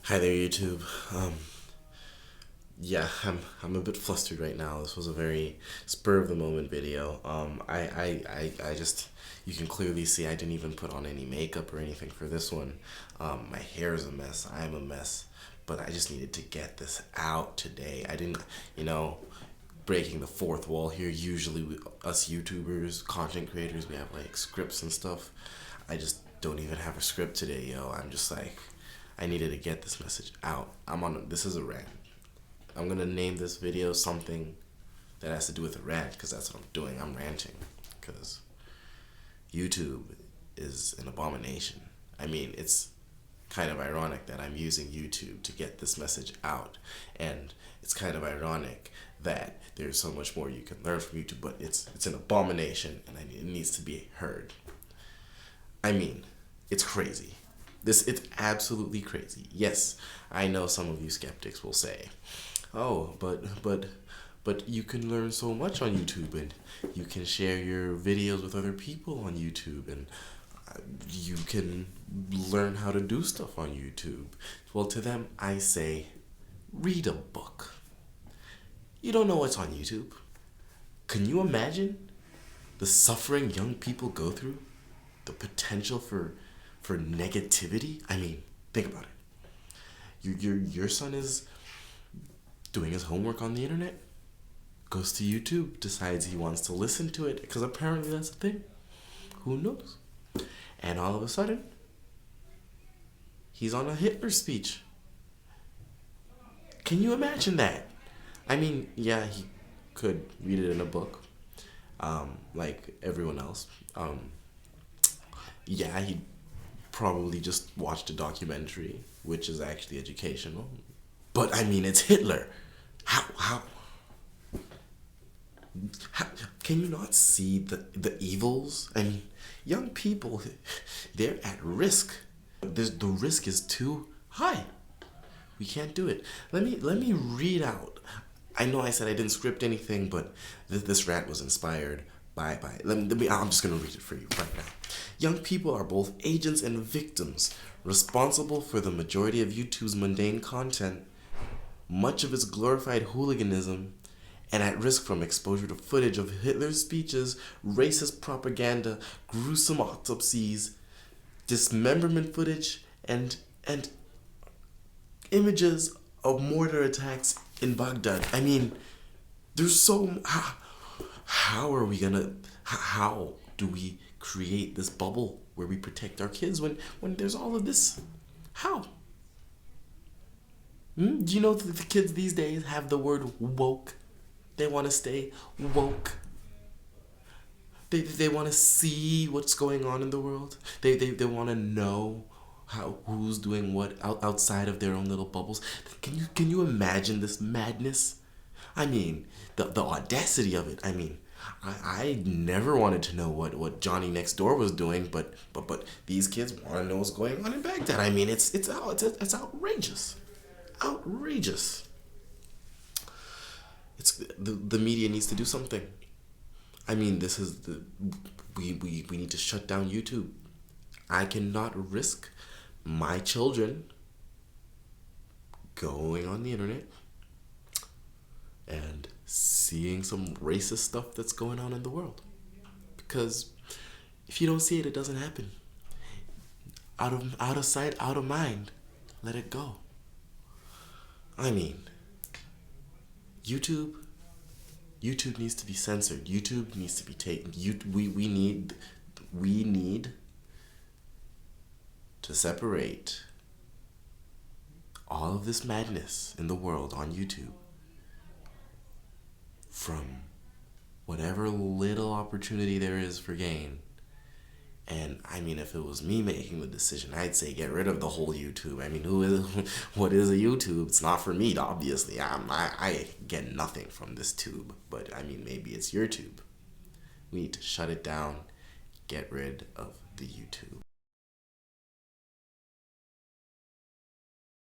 Hi there, YouTube. Yeah, I'm a bit flustered right now. This was a very spur of the moment video. I just you can clearly see I didn't even put on any makeup or anything for this one. My hair is a mess. I'm a mess, but I just needed to get this out today. I didn't, you know, breaking the fourth wall here. Usually, us YouTubers, content creators, we have like scripts and stuff. I just don't even have a script today, yo. I'm just like, I needed to get this message out. This is a rant. I'm gonna name this video something that has to do with a rant, because that's what I'm doing. I'm ranting, because YouTube is an abomination. I mean, it's kind of ironic that I'm using YouTube to get this message out, and it's kind of ironic that there's so much more you can learn from YouTube, but it's an abomination, and it needs to be heard. I mean, it's crazy. It's absolutely crazy. Yes, I know some of you skeptics will say, "Oh, but you can learn so much on YouTube, and you can share your videos with other people on YouTube, and you can learn how to do stuff on YouTube." Well, to them, I say, read a book. You don't know what's on YouTube. Can you imagine the suffering young people go through? The potential for negativity? I mean, think about it. Your son is doing his homework on the internet, goes to YouTube, decides he wants to listen to it, because apparently that's a thing. Who knows? And all of a sudden, he's on a Hitler speech. Can you imagine that? I mean, yeah, he could read it in a book, like everyone else. Yeah, he probably just watched a documentary, which is actually educational. But I mean, it's Hitler. How can you not see the evils? I mean, young people, they're at risk. The risk is too high. We can't do it. Let me read out. I know I said I didn't script anything, but this rant was inspired by. I'm just gonna read it for you right now. Young people are both agents and victims, responsible for the majority of YouTube's mundane content, much of its glorified hooliganism, and at risk from exposure to footage of Hitler's speeches, racist propaganda, gruesome autopsies, dismemberment footage, and images of mortar attacks in Baghdad. I mean, there's so how are we gonna how do we create this bubble where we protect our kids when there's all of this? How? Do you know that the kids these days have the word woke? They want to stay woke. They want to see what's going on in the world. They want to know who's doing what outside of their own little bubbles. Can you imagine this madness? I mean, the audacity of it. I mean, I never wanted to know what Johnny next door was doing, but these kids want to know what's going on in Baghdad. I mean, it's outrageous, outrageous. It's the media needs to do something. I mean, this is we need to shut down YouTube. I cannot risk my children going on the internet and seeing some racist stuff that's going on in the world. Because if you don't see it, it doesn't happen. Out of sight, out of mind. Let it go. I mean, YouTube needs to be censored. YouTube needs to be taken. We need to separate all of this madness in the world on YouTube from whatever little opportunity there is for gain. And I mean, if it was me making the decision, I'd say get rid of the whole YouTube. I mean, what is a YouTube? It's not for me, obviously. I get nothing from this tube. But I mean, maybe it's your tube. We need to shut it down, get rid of the YouTube.